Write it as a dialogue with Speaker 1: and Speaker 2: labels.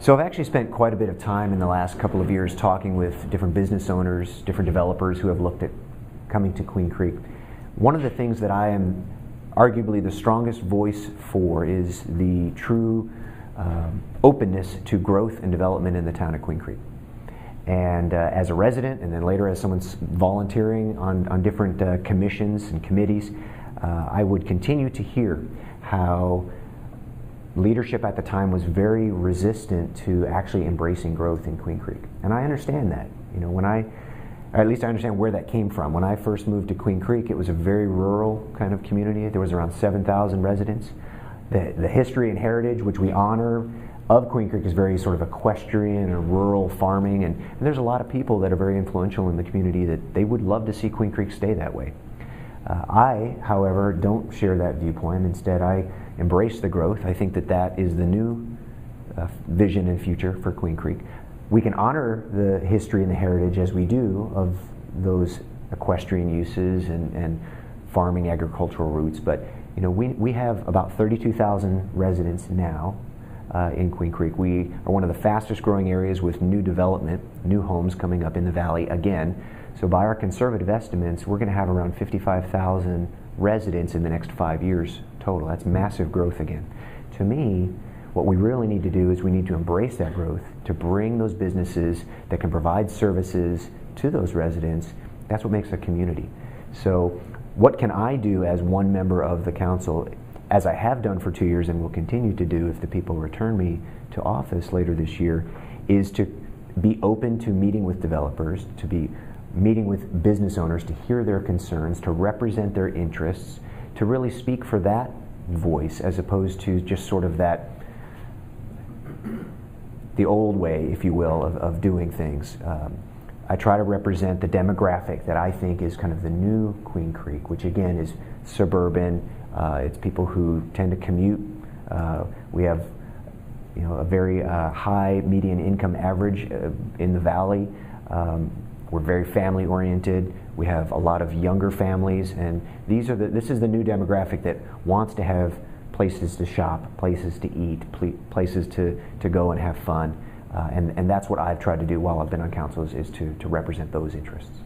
Speaker 1: So I've actually spent quite a bit of time in the last couple of years talking with different business owners, different developers who have looked at coming to Queen Creek. One of the things that I am arguably the strongest voice for is the true openness to growth and development in the town of Queen Creek. And as a resident, and then later as someone's volunteering on different commissions and committees, I would continue to hear how leadership at the time was very resistant to actually embracing growth in Queen Creek. And I understand that. You know, or at least I understand where that came from. When I first moved to Queen Creek, it was a very rural kind of community. There was around 7,000 residents. The history and heritage, which we honor, of Queen Creek is very sort of equestrian and rural farming, and there's a lot of people that are very influential in the community that they would love to see Queen Creek stay that way. I, however, don't share that viewpoint. Instead, I embrace the growth. I think that that is the new vision and future for Queen Creek. We can honor the history and the heritage as we do of those equestrian uses and farming agricultural roots, but you know, we have about 32,000 residents now in Queen Creek. We are one of the fastest growing areas with new development, new homes coming up in the valley again. So by our conservative estimates, we're going to have around 55,000 residents in the next 5 years total. That's massive growth again. To me, what we really need to do is we need to embrace that growth, to bring those businesses that can provide services to those residents. That's what makes a community. So what can I do as one member of the council, as I have done for 2 years and will continue to do if the people return me to office later this year, is to be open to meeting with developers, to be meeting with business owners, to hear their concerns, to represent their interests, to really speak for that voice as opposed to just sort of that, the old way, if you will, of doing things. I try to represent the demographic that I think is kind of the new Queen Creek, which again is suburban. It's people who tend to commute. We have, you know, a very high median income average in the valley. We're very family oriented. We have a lot of younger families, and this is the new demographic that wants to have places to shop, places to eat, places to go and have fun. And that's what I've tried to do while I've been on council is to represent those interests.